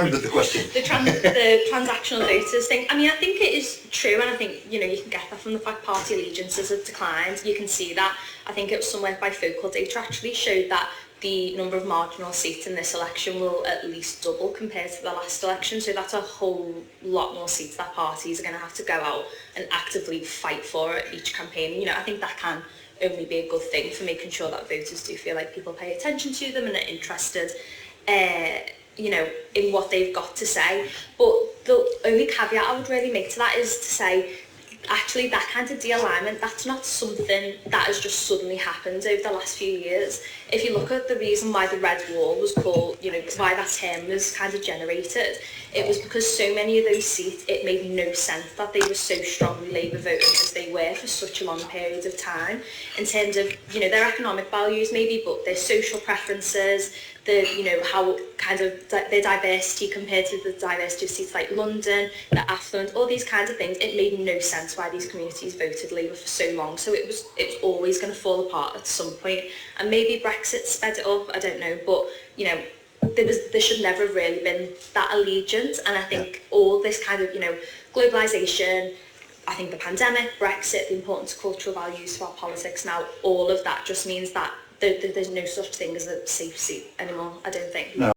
remembered the question. The transactional voters thing. I mean, I think it is true, and I think, you know, you can get that from the fact party allegiances have declined. You can see that. I think it was somewhere by focal data actually showed that the number of marginal seats in this election will at least double compared to the last election. So that's a whole lot more seats that parties are going to have to go out and actively fight for at each campaign. You know, I think that can only be a good thing for making sure that voters do feel like people pay attention to them and are interested, you know, in what they've got to say. But the only caveat I would really make to that is to say, actually, that kind of de-alignment, that's not something that has just suddenly happened over the last few years. If you look at the reason why the Red Wall was called, you know, why that term was kind of generated, it was because so many of those seats, it made no sense that they were so strongly Labour voting as they were for such a long period of time, in terms of, you know, their economic values maybe, but their social preferences, the, you know, how kind of their diversity compared to the diversity of seats like London, the affluent, all these kinds of things. It made no sense why these communities voted Labour for so long. So it was always going to fall apart at some point. And maybe Brexit sped it up, I don't know. But, you know, there should never have really been that allegiance. And I think all this kind of, you know, globalisation, I think the pandemic, Brexit, the importance of cultural values to our politics now, all of that just means that there's no such thing as a safe seat anymore, I don't think. No.